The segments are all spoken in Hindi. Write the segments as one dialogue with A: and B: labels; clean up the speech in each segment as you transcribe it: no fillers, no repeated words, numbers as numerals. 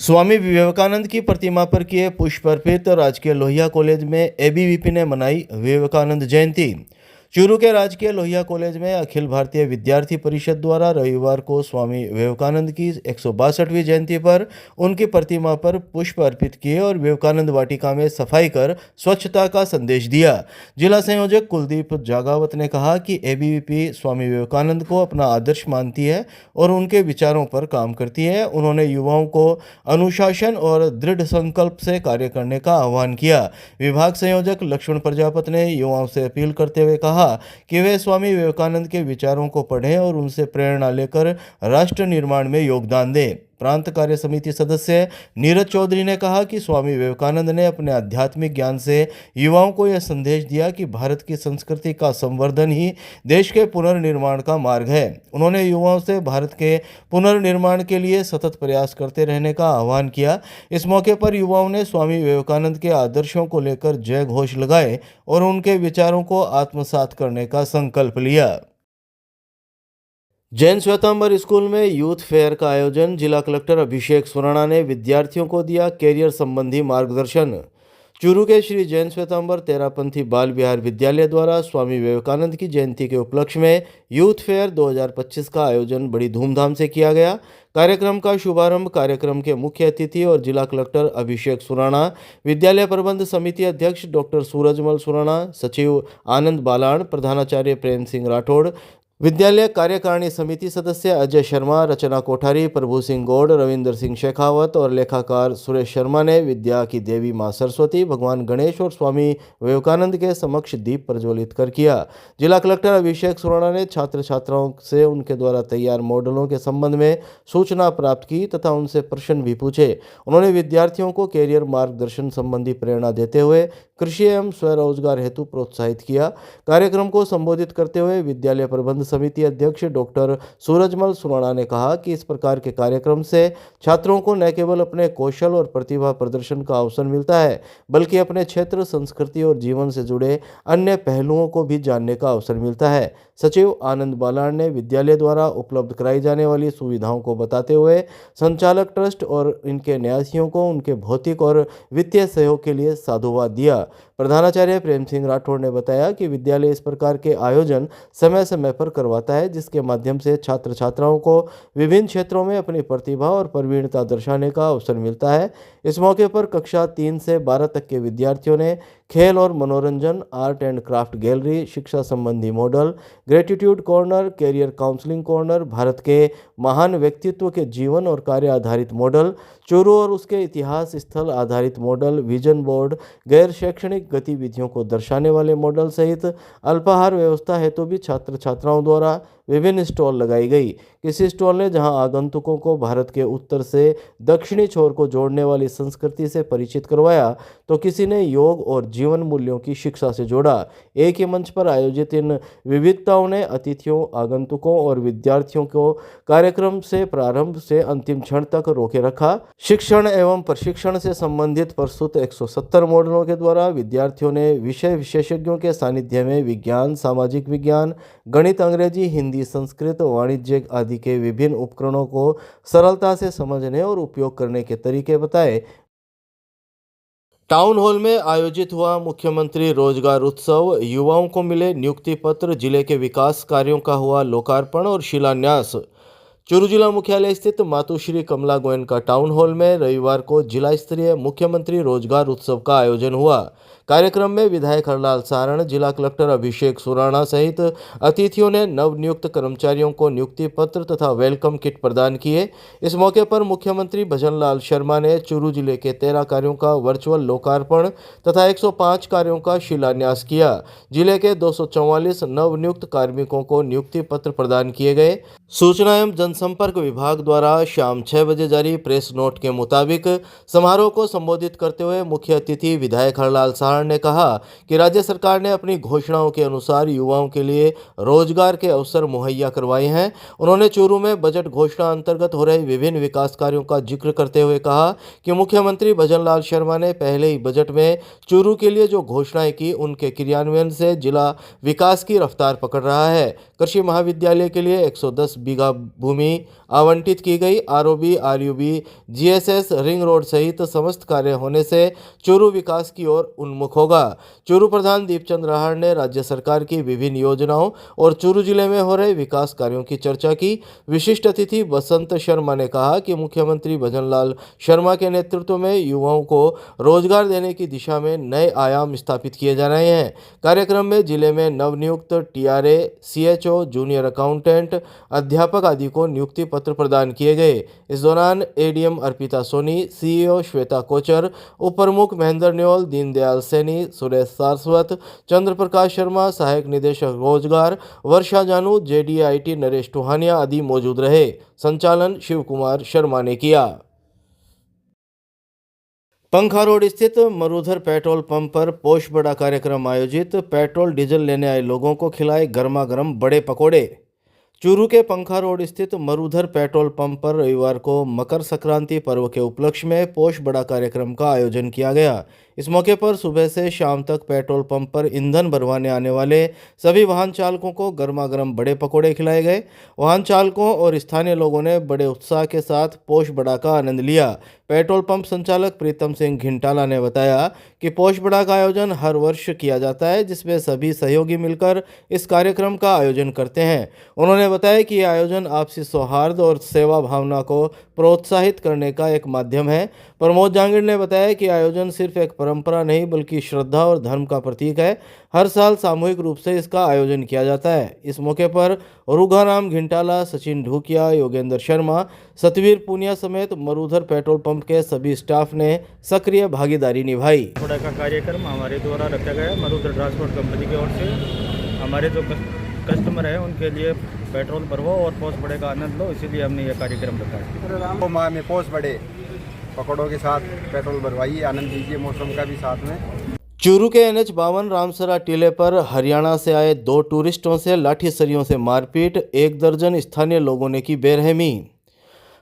A: स्वामी विवेकानंद की प्रतिमा पर किए पुष्प अर्पित। राजकीय लोहिया कॉलेज में एबीवीपी ने मनाई विवेकानंद जयंती। चूरू के राजकीय लोहिया कॉलेज में अखिल भारतीय विद्यार्थी परिषद द्वारा रविवार को स्वामी विवेकानंद की 162वीं जयंती पर उनकी प्रतिमा पर पुष्प अर्पित किए और विवेकानंद वाटिका में सफाई कर स्वच्छता का संदेश दिया। जिला संयोजक कुलदीप जागावत ने कहा कि एबीवीपी स्वामी विवेकानंद को अपना आदर्श मानती है और उनके विचारों पर काम करती है। उन्होंने युवाओं को अनुशासन और दृढ़ संकल्प से कार्य करने का आह्वान किया। विभाग संयोजक लक्ष्मण प्रजापति ने युवाओं से अपील करते हुए कहा कि वे स्वामी विवेकानंद के विचारों को पढ़ें और उनसे प्रेरणा लेकर राष्ट्र निर्माण में योगदान दें। प्रांत कार्य समिति सदस्य नीरज चौधरी ने कहा कि स्वामी विवेकानंद ने अपने आध्यात्मिक ज्ञान से युवाओं को यह संदेश दिया कि भारत की संस्कृति का संवर्धन ही देश के पुनर्निर्माण का मार्ग है। उन्होंने युवाओं से भारत के पुनर्निर्माण के लिए सतत प्रयास करते रहने का आह्वान किया। इस मौके पर युवाओं ने स्वामी विवेकानंद के आदर्शों को लेकर जय घोष लगाए और उनके विचारों को आत्मसात करने का संकल्प लिया। जैन श्वेतांबर स्कूल में यूथ फेयर का आयोजन। जिला कलेक्टर अभिषेक सुराणा ने विद्यार्थियों को दिया कैरियर संबंधी मार्गदर्शन। चूरू के श्री जैन श्वेतांबर तेरापंथी बाल विहार विद्यालय द्वारा स्वामी विवेकानंद की जयंती के उपलक्ष्य में यूथ फेयर 2025 का आयोजन बड़ी धूमधाम से किया गया। कार्यक्रम का शुभारंभ कार्यक्रम के मुख्य अतिथि और जिला कलेक्टर अभिषेक सुराणा, विद्यालय प्रबंध समिति अध्यक्ष डॉक्टर सूरजमल सुराणा, सचिव आनंद बालाण, प्रधानाचार्य प्रेम सिंह राठौड़, विद्यालय कार्यकारिणी समिति सदस्य अजय शर्मा, रचना कोठारी, प्रभु सिंह गौड़, रविंद्र सिंह शेखावत और लेखाकार सुरेश शर्मा ने विद्या की देवी मां सरस्वती, भगवान गणेश और स्वामी विवेकानंद के समक्ष दीप प्रज्वलित कर किया। जिला कलेक्टर अभिषेक सुराणा ने छात्र छात्राओं से उनके द्वारा तैयार मॉडलों के संबंध में सूचना प्राप्त की तथा उनसे प्रश्न भी पूछे। उन्होंने विद्यार्थियों को कैरियर मार्गदर्शन संबंधी प्रेरणा देते हुए कृषि एवं स्वरोजगार हेतु प्रोत्साहित किया। कार्यक्रम को संबोधित करते हुए विद्यालय प्रबंध समिति अध्यक्ष डॉक्टर सूरजमल सुराणा ने कहा कि इस प्रकार के कार्यक्रम से छात्रों को न केवल अपने कौशल और प्रतिभा प्रदर्शन का अवसर मिलता है, बल्कि अपने क्षेत्र, संस्कृति और जीवन से जुड़े अन्य पहलुओं को भी जानने का अवसर मिलता है। सचिव आनंद बालाण ने विद्यालय द्वारा उपलब्ध कराई जाने वाली सुविधाओं को बताते हुए संचालक ट्रस्ट और इनके न्यासियों को उनके भौतिक और वित्तीय सहयोग के लिए साधुवाद दिया। प्रधानाचार्य प्रेम सिंह राठौड़ ने बताया कि विद्यालय इस प्रकार के आयोजन समय समय पर करवाता है, जिसके माध्यम से छात्र छात्राओं को विभिन्न क्षेत्रों में अपनी प्रतिभा और प्रवीणता दर्शाने का अवसर मिलता है। इस मौके पर कक्षा 3 से 12 तक के विद्यार्थियों ने खेल और मनोरंजन, आर्ट एंड क्राफ्ट गैलरी, शिक्षा संबंधी model, gratitude corner, career counselling corner, Bharat के महान व्यक्तित्व के जीवन और कार्य आधारित मॉडल, चूरू और उसके इतिहास स्थल आधारित मॉडल, विजन बोर्ड, गैर शैक्षणिक गतिविधियों को दर्शाने वाले मॉडल सहित अल्पाहार व्यवस्था हेतु भी छात्र छात्राओं द्वारा विभिन्न स्टॉल लगाई गई। किसी स्टॉल ने जहां आगंतुकों को भारत के उत्तर से दक्षिणी छोर को जोड़ने वाली संस्कृति से परिचित करवाया, तो किसी ने योग और जीवन मूल्यों की शिक्षा से जोड़ा। एक ही मंच पर आयोजित इन विविधताओं ने अतिथियों, आगंतुकों और विद्यार्थियों को कार्यक्रम से प्रारंभ से अंतिम क्षण तक रोके रखा। शिक्षण एवं प्रशिक्षण से संबंधित प्रस्तुत 170 मॉडलों के द्वारा विद्यार्थियों ने विषय विशेषज्ञों के सानिध्य में विज्ञान, सामाजिक विज्ञान, गणित, अंग्रेजी, हिंदी, संस्कृत, वाणिज्य आदि के विभिन्न उपकरणों को सरलता से समझने और उपयोग करने के तरीके बताए। टाउन हॉल में आयोजित हुआ मुख्यमंत्री रोजगार उत्सव। युवाओं को मिले नियुक्ति पत्र, जिले के विकास कार्यों का हुआ लोकार्पण और शिलान्यास। चूरू जिला मुख्यालय स्थित मातुश्री कमला गोयन का टाउन हॉल में रविवार को जिला स्तरीय मुख्यमंत्री रोजगार उत्सव का आयोजन हुआ। कार्यक्रम में विधायक हरलाल सारण, जिला कलेक्टर अभिषेक सुराणा सहित अतिथियों ने नवनियुक्त कर्मचारियों को नियुक्ति पत्र तथा वेलकम किट प्रदान किए। इस मौके पर मुख्यमंत्री भजनलाल शर्मा ने चूरू जिले के 13 कार्यों का वर्चुअल लोकार्पण तथा 105 कार्यों का शिलान्यास किया। जिले के 244 नवनियुक्त कार्मिकों को नियुक्ति पत्र प्रदान किए गए। सूचना एवं जनसंपर्क विभाग द्वारा शाम 6 बजे जारी प्रेस नोट के मुताबिक समारोह को संबोधित करते हुए मुख्य अतिथि विधायक हरलाल सारण ने कहा कि राज्य सरकार ने अपनी घोषणाओं के अनुसार युवाओं के लिए रोजगार के अवसर मुहैया करवाए हैं। उन्होंने चूरू में बजट घोषणा अंतर्गत हो रहे विभिन्न विकास कार्यों का जिक्र करते हुए कहा कि मुख्यमंत्री भजनलाल शर्मा ने पहले ही बजट में चूरू के लिए जो घोषणाएं की, उनके क्रियान्वयन से जिला विकास की रफ्तार पकड़ रहा है। कृषि महाविद्यालय के लिए 110 बीघा भूमि आवंटित की गई। ROB, RUB, GSS, ring road सहित समस्त कार्य होने से चूरू विकास की ओर उन्मुख होगा। चूरू प्रधान दीपचंद राहड़ ने राज्य सरकार की विभिन्न योजनाओं और चूरू जिले में हो रहे विकास कार्यों की चर्चा की। विशिष्ट अतिथि बसंत शर्मा ने कहा कि मुख्यमंत्री भजनलाल शर्मा के नेतृत्व में युवाओं को रोजगार देने की दिशा में नए आयाम स्थापित किए जा रहे हैं। कार्यक्रम में जिले में नवनियुक्त टीआरए, सीएचओ, जूनियर अकाउंटेंट, अध्यापक आदि को नियुक्ति पत्र प्रदान किए गए। इस दौरान एडीएम अर्पिता सोनी, सीईओ श्वेता कोचर, उप प्रमुख महेंद्र न्योल, दीनदयाल सैनी, सुरेश सारस्वत, चंद्र प्रकाश शर्मा, सहायक निदेशक रोजगार वर्षा जानू, जेडीआईटी नरेश टोहानिया आदि मौजूद रहे। संचालन शिव कुमार शर्मा ने किया। पंखा रोड स्थित मरूधर पेट्रोल पंप पर पोष बड़ा कार्यक्रम आयोजित। पेट्रोल डीजल लेने आए लोगों को खिलाए गर्मा गर्म बड़े पकोड़े। चूरू के पंखा रोड स्थित मरूधर पेट्रोल पंप पर रविवार को मकर संक्रांति पर्व के उपलक्ष्य में पोष बड़ा कार्यक्रम का आयोजन किया गया। इस मौके पर सुबह से शाम तक पेट्रोल पंप पर ईंधन भरवाने आने वाले सभी वाहन चालकों को गर्मा गर्म बड़े पकोड़े खिलाए गए। वाहन चालकों और स्थानीय लोगों ने बड़े उत्साह के साथ पोष बड़ा का आनंद लिया। पेट्रोल पंप संचालक प्रीतम सिंह घिंटाला ने बताया कि पोष बड़ा का आयोजन हर वर्ष किया जाता है, जिसमें सभी सहयोगी मिलकर इस कार्यक्रम का आयोजन करते हैं। उन्होंने बताया कि यह आयोजन आपसी सौहार्द और सेवा भावना को प्रोत्साहित करने का एक माध्यम है। प्रमोद जांगिड़ ने बताया कि आयोजन सिर्फ एक परंपरा नहीं बल्कि श्रद्धा और धर्म का प्रतीक है। हर साल सामूहिक रूप से इसका आयोजन किया जाता है। इस मौके पर रुघाराम घिंटाला, सचिन ढूकिया, योगेंद्र शर्मा, सतवीर पूनिया समेत मरूधर पेट्रोल पंप के सभी स्टाफ ने सक्रिय भागीदारी निभाई।
B: बड़ा का कार्यक्रम हमारे द्वारा रखा गया मरूधर ट्रांसपोर्ट कंपनी की ओर से। हमारे जो कस्टमर है उनके लिए पेट्रोल भरवाओ और पोष बड़े का आनंद लो, इसीलिए हमने यह कार्यक्रम रखा है।
C: माह में पोष बड़े पकौड़ों के साथ पेट्रोल भरवाइए, आनंद लीजिए मौसम का भी साथ में।
A: चूरू के NH-52 रामसरा टीले पर हरियाणा से आए 2 टूरिस्टों से लाठी सरियों से मारपीट, 1 दर्जन स्थानीय लोगों ने की बेरहमी।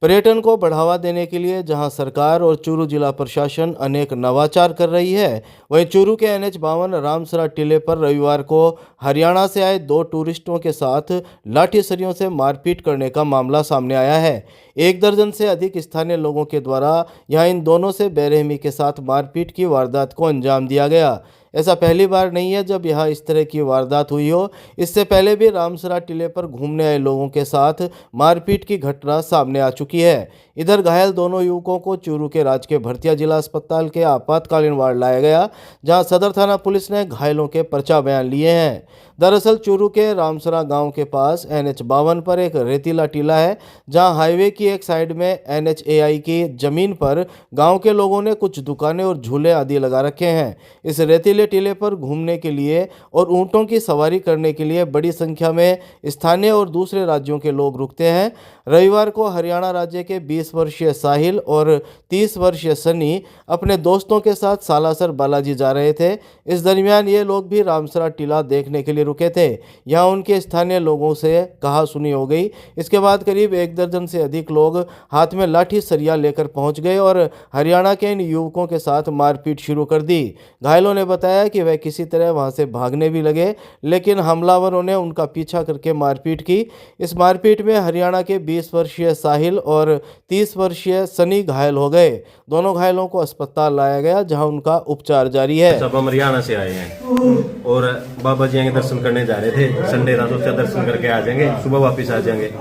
A: पर्यटन को बढ़ावा देने के लिए जहां सरकार और चूरू जिला प्रशासन अनेक नवाचार कर रही है, वहीं चूरू के NH-52 रामसरा टीले पर रविवार को हरियाणा से आए 2 टूरिस्टों के साथ लाठी सरियों से मारपीट करने का मामला सामने आया है। 1 दर्जन से अधिक स्थानीय लोगों के द्वारा यहां इन दोनों से बेरहमी के साथ मारपीट की वारदात को अंजाम दिया गया। ऐसा पहली बार नहीं है जब यहाँ इस तरह की वारदात हुई हो। इससे पहले भी रामसरा टीले पर घूमने आए लोगों के साथ मारपीट की घटना सामने आ चुकी है। इधर घायल दोनों युवकों को चूरू के राजकीय भरतिया जिला अस्पताल के आपातकालीन वार्ड लाया गया, जहां सदर थाना पुलिस ने घायलों के पर्चा बयान लिए हैं। दरअसल चूरू के रामसरा गांव के पास NH-52 पर एक रेतीला टीला है, जहां हाईवे की एक साइड में NHAI की जमीन पर गांव के लोगों ने कुछ दुकानें और झूले आदि लगा रखे हैं। इस रेतीले टीले पर घूमने के लिए और ऊंटों की सवारी करने के लिए बड़ी संख्या में स्थानीय और दूसरे राज्यों के लोग रुकते हैं। रविवार को हरियाणा राज्य के 20 वर्षीय साहिल और 30 वर्षीय सनी अपने दोस्तों के साथ सालासर बालाजी जा रहे थे। इस दरमियान ये लोग भी रामसरा टीला देखने के लिए रुके थे। यहाँ उनके स्थानीय लोगों से कहा सुनी हो गई। इसके बाद करीब 1 दर्जन से अधिक लोग हाथ में लाठी सरिया लेकर पहुंच गए और हरियाणा के इन युवकों के साथ मारपीट शुरू कर दी। घायलों ने बताया कि वह किसी तरह वहां से भागने भी लगे, लेकिन हमलावरों ने उनका पीछा करके मारपीट की। इस मारपीट में हरियाणा के 20 वर्षीय साहिल और 30 वर्षीय सनी घायल हो गए। दोनों घायलों को अस्पताल लाया गया, जहां उनका उपचार जारी है।
D: सब हम हरियाणा से आए हैं और बाबा जी के दर्शन करने जा रहे थे। संडे रात उसका दर्शन करके आ जाएंगे, सुबह वापस आ जाएंगे।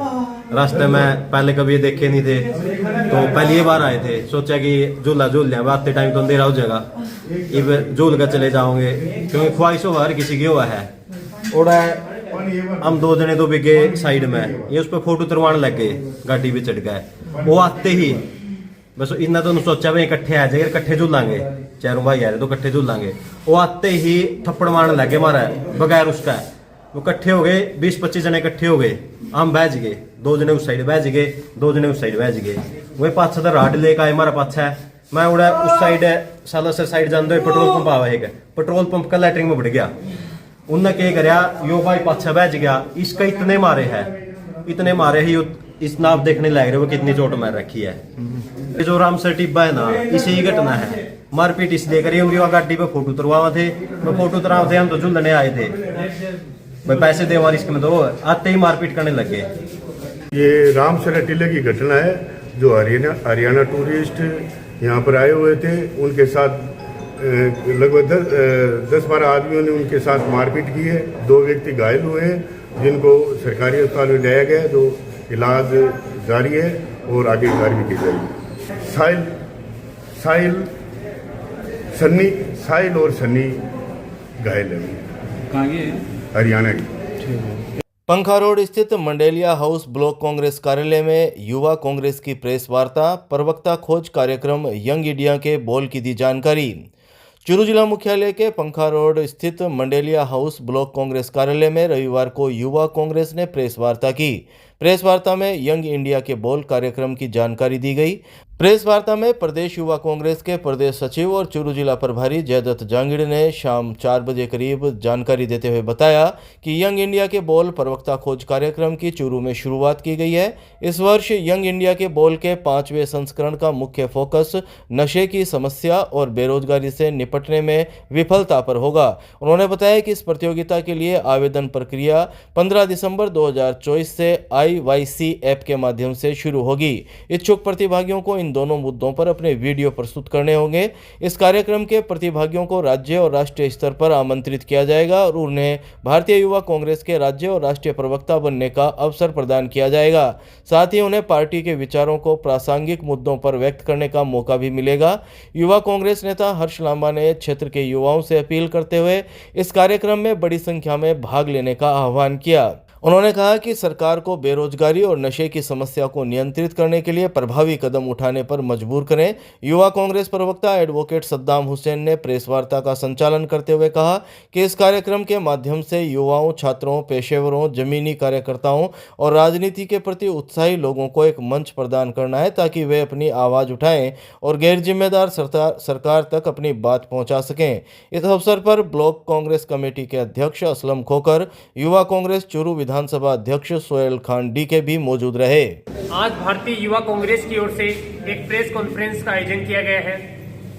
D: रास्ते में पहले कभी देखे नहीं थे, तो पहली बार आए थे। सोचा कि झूला झूल जाए, आते टाइम तो अंधेरा हो जाएगा, इब झूल कर चले जाओगे, क्योंकि ख्वाहिश हर किसी की हुआ है। और हम 2 जने 2 बिगे साइड में ये उस पर फोटो उतरवाने लग गए, गाड़ी भी चढ़ गए। वो आते ही बस इतना तो सोचा भाई इकट्ठे आ जाएंगे, इकट्ठे झूलांगे, चारों भाई आ रहे तो इकट्ठे झूलांगे। वो आते ही थप्पड़ मारने लगे मारा बगैर उसका। वो इकट्ठे हो गए, 20-25 जने इकट्ठे हो गए। हम बैठ गए, 2 जने उस साइड बैठ गए, 2 जने उस साइड बैठ गए। वही पाछा तो राड लेकर आए मारा पाछा है। मैं उड़ा उस साइड सालासर साइड जानते पेट्रोल पंप आवा है, पेट्रोल पंप का लैटरिंग में बढ़ गया। उनने क्या करया, यो भाई पाछा बैठ गया, इसका इतने मारे है, इतने मारे ही इस नाप देखने लग रहे वो कितनी चोट मार रखी है। ये जो रामसर टिब्बा है ना, इसे ही घटना है। मारपीट इसलिए करी, उनकी गाड़ी पे फोटो उतरवा थे, मैं फोटो उतरवा थे, हम तो झूलने आए थे भाई, पैसे दे हमारी इसके में, तो आते ही मारपीट करने लगे।
E: ये रामसरा टीले की घटना है। जो हरियाणा टूरिस्ट यहाँ पर आए हुए थे, उनके साथ लगभग 10-12 आदमियों ने उनके साथ मारपीट की है। 2 व्यक्ति घायल हुए हैं, जिनको सरकारी अस्पताल में लाया गया है। जो इलाज जारी है और आगे कार्रवाई की जाएगी। साहिल और सन्नी घायल है।
F: कहाँ के?
E: हरियाणा की।
A: पंखा रोड स्थित मंडेलिया हाउस ब्लॉक कांग्रेस कार्यालय में युवा कांग्रेस की प्रेस वार्ता, प्रवक्ता खोज कार्यक्रम यंग इंडिया के बोल की दी जानकारी। चूरू जिला मुख्यालय के पंखा रोड स्थित मंडेलिया हाउस ब्लॉक कांग्रेस कार्यालय में रविवार को युवा कांग्रेस ने प्रेस वार्ता की। प्रेस वार्ता में यंग इंडिया के बोल कार्यक्रम की जानकारी दी गई। प्रेस वार्ता में प्रदेश युवा कांग्रेस के प्रदेश सचिव और चूरू जिला प्रभारी जयदत्त जांगिड़ ने शाम 4 बजे करीब जानकारी देते हुए बताया कि यंग इंडिया के बोल प्रवक्ता खोज कार्यक्रम की चूरू में शुरुआत की गई है। इस वर्ष यंग इंडिया के बोल के 5वें संस्करण का मुख्य फोकस नशे की समस्या और बेरोजगारी से निपटने में विफलता पर होगा। उन्होंने बताया कि इस प्रतियोगिता के लिए आवेदन प्रक्रिया 15 दिसंबर 2024 से IYC ऐप के माध्यम से शुरू होगी। इच्छुक प्रतिभागियों को इन दोनों मुद्दों पर अपने वीडियो प्रस्तुत करने होंगे। इस कार्यक्रम के प्रतिभागियों को राज्य और राष्ट्रीय स्तर पर आमंत्रित किया जाएगा और उन्हें भारतीय युवा कांग्रेस के राज्य और राष्ट्रीय प्रवक्ता बनने का अवसर प्रदान किया जाएगा। साथ ही उन्हें पार्टी के विचारों को प्रासंगिक मुद्दों पर व्यक्त करने का मौका भी मिलेगा। युवा कांग्रेस नेता हर्ष लांबा ने क्षेत्र के युवाओं से अपील करते हुए इस कार्यक्रम में बड़ी संख्या में भाग लेने का आह्वान किया। उन्होंने कहा कि सरकार को बेरोजगारी और नशे की समस्या को नियंत्रित करने के लिए प्रभावी कदम उठाने पर मजबूर करें। युवा कांग्रेस प्रवक्ता एडवोकेट सद्दाम हुसैन ने प्रेस वार्ता का संचालन करते हुए कहा कि इस कार्यक्रम के माध्यम से युवाओं, छात्रों, पेशेवरों, जमीनी कार्यकर्ताओं और राजनीति के प्रति उत्साही लोगों को एक मंच प्रदान करना है ताकि वे अपनी आवाज़ उठाएं और गैर जिम्मेदार सरकार तक अपनी बात पहुंचा सकें। इस अवसर पर ब्लॉक कांग्रेस कमेटी के अध्यक्ष असलम खोकर, युवा कांग्रेस चूरू विधानसभा अध्यक्ष सोहेल खान डी के भी मौजूद रहे।
G: आज भारतीय युवा कांग्रेस की ओर से एक प्रेस कॉन्फ्रेंस का आयोजन किया गया है।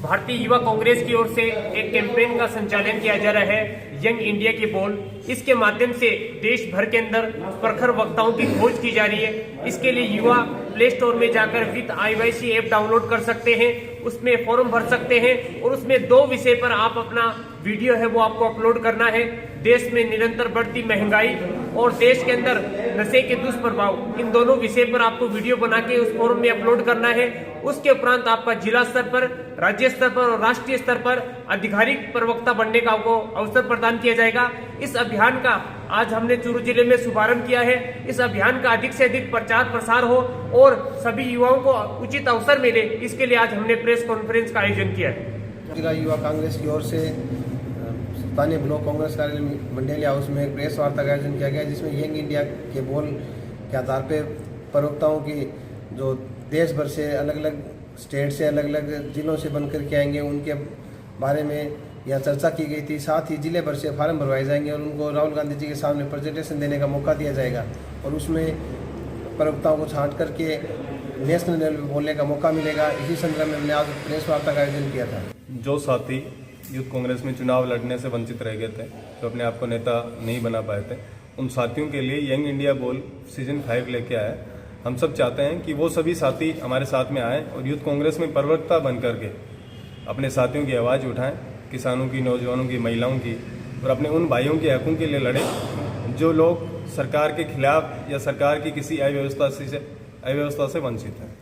G: भारतीय युवा कांग्रेस की ओर से एक कैंपेन का संचालन किया जा रहा है, यंग इंडिया के बोल। इसके माध्यम से देश भर के अंदर प्रखर वक्ताओं की खोज की जा रही है। इसके लिए युवा प्ले स्टोर में जाकर विद IYC ऐप डाउनलोड कर सकते हैं, उसमें फॉर्म भर सकते हैं और उसमें 2 विषय पर आप अपना वीडियो है वो आपको अपलोड करना है। देश में निरंतर बढ़ती महंगाई और देश के अंदर नशे के दुष्प्रभाव, इन दोनों विषय पर आपको वीडियो बना के उस फॉर्म में अपलोड करना है। उसके उपरांत आपका जिला स्तर पर, राज्य स्तर पर और राष्ट्रीय स्तर पर आधिकारिक प्रवक्ता बनने का आपको अवसर प्रदान किया जाएगा। इस अभियान का आज हमने चूरू जिले में शुभारंभ किया है। इस अभियान का अधिक से अधिक प्रचार प्रसार हो और सभी युवाओं को उचित अवसर मिले, इसके लिए आज हमने प्रेस कॉन्फ्रेंस का आयोजन किया है।
C: जिला युवा कांग्रेस की ओर से स्थानीय ब्लॉक कांग्रेस कार्यालय मंडेलिया हाउस में एक प्रेस वार्ता का आयोजन किया गया, जिसमें यंग इंडिया के बोल के आधार पर प्रवक्ताओं की जो देश भर से अलग अलग स्टेट से अलग अलग जिलों से बनकर के आएंगे, उनके बारे में यहाँ चर्चा की गई थी। साथ ही जिले भर से फार्म भरवाए जाएंगे और उनको राहुल गांधी जी के सामने प्रेजेंटेशन देने का मौका दिया जाएगा और उसमें प्रवक्ताओं को छांट करके नेशनल लेवल पर बोलने का मौका मिलेगा। इसी संदर्भ में हमने आज प्रेस वार्ता का आयोजन किया था।
H: जो साथी यूथ कांग्रेस में चुनाव लड़ने से वंचित रह गए थे, जो अपने आप को नेता नहीं बना पाए थे, उन साथियों के लिए यंग इंडिया बोल सीजन 5 लेके आया। हम सब चाहते हैं कि वो सभी साथी हमारे साथ में आए और यूथ कांग्रेस में प्रवक्ता बन करके अपने साथियों की आवाज़ उठाएं, किसानों की, नौजवानों की, महिलाओं की, और अपने उन भाइयों के हकों के लिए लड़ें जो लोग सरकार के खिलाफ या सरकार की किसी अव्यवस्था से वंचित हैं।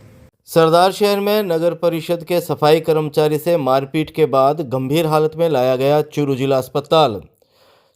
A: सरदार शहर में नगर परिषद के सफाई कर्मचारी से मारपीट के बाद गंभीर हालत में लाया गया चूरू जिला अस्पताल।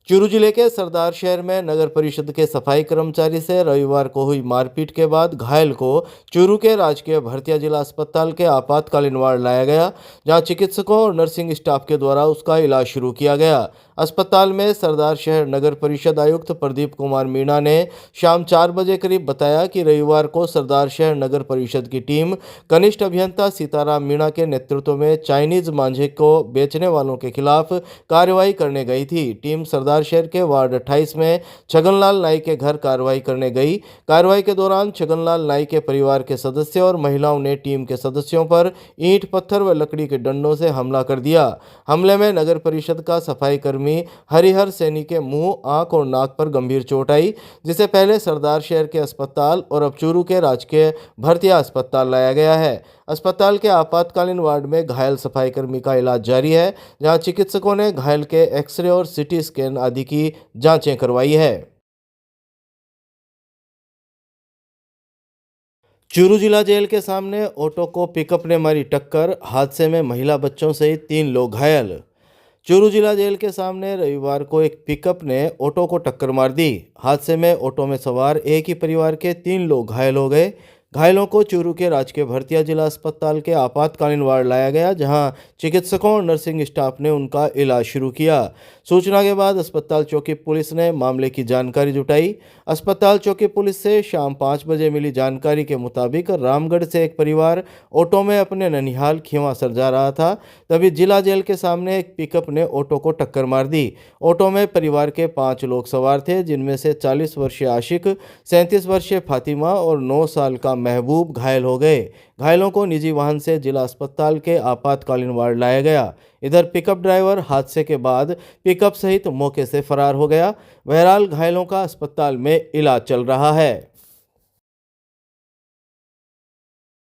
A: चूरू जिले के सरदार शहर में नगर परिषद के सफाई कर्मचारी से रविवार को हुई मारपीट के बाद घायल को चूरू के राजकीय भरतिया जिला अस्पताल के आपातकालीन वार्ड लाया गया, जहां चिकित्सकों और नर्सिंग स्टाफ के द्वारा उसका इलाज शुरू किया गया। अस्पताल में सरदार शहर नगर परिषद आयुक्त प्रदीप कुमार मीणा ने शाम 4 बजे करीब बताया कि रविवार को सरदार शहर नगर परिषद की टीम कनिष्ठ अभियंता सीताराम मीणा के नेतृत्व में चाइनीज मांझे को बेचने वालों के खिलाफ कार्रवाई करने गई थी। टीम सरदार शहर के वार्ड 28 में छगनलाल नाई के घर कार्रवाई करने गई। कार्रवाई के दौरान छगनलाल नाई के परिवार के सदस्य और महिलाओं ने टीम के सदस्यों पर ईंट, पत्थर व लकड़ी के डंडों से हमला कर दिया। हमले में नगर परिषद का सफाई कर्मी कर्मी हरिहर सैनी के मुंह, आंख और नाक पर गंभीर चोट आई, जिसे पहले सरदार शहर के अस्पताल और अब चूरू के राजकीय भर्तिया अस्पताल लाया गया है। अस्पताल के आपातकालीन वार्ड में घायल सफाई कर्मी का इलाज जारी है, जहां चिकित्सकों ने घायल के एक्सरे और सीटी स्कैन आदि की जांचें करवाई है। चूरू जिला जेल के सामने ऑटो को पिकअप ने मारी टक्कर, हादसे में महिला बच्चों सहित 3 लोग घायल। चूरू जिला जेल के सामने रविवार को एक पिकअप ने ऑटो को टक्कर मार दी। हादसे में ऑटो में सवार एक ही परिवार के 3 लोग घायल हो गए। घायलों को चूरू के राजकीय भर्तिया जिला अस्पताल के आपातकालीन वार्ड लाया गया, जहां चिकित्सकों और नर्सिंग स्टाफ ने उनका इलाज शुरू किया। सूचना के बाद अस्पताल चौकी पुलिस ने मामले की जानकारी जुटाई। अस्पताल चौकी पुलिस से शाम 5 बजे मिली जानकारी के मुताबिक रामगढ़ से एक परिवार ऑटो में अपने ननिहाल खींवासर जा रहा था, तभी जिला जेल के सामने एक पिकअप ने ऑटो को टक्कर मार दी। ऑटो में परिवार के 5 लोग सवार थे, जिनमें से 40 वर्षीय आशिक, 37 वर्षीय फातिमा और 9 साल का महबूब घायल हो गए। घायलों को निजी वाहन से जिला अस्पताल के आपातकालीन वार्ड लाया गया। इधर पिकअप ड्राइवर हादसे के बाद पिकअप सहित मौके से फरार हो गया। बहरहाल घायलों का अस्पताल में इलाज चल रहा है।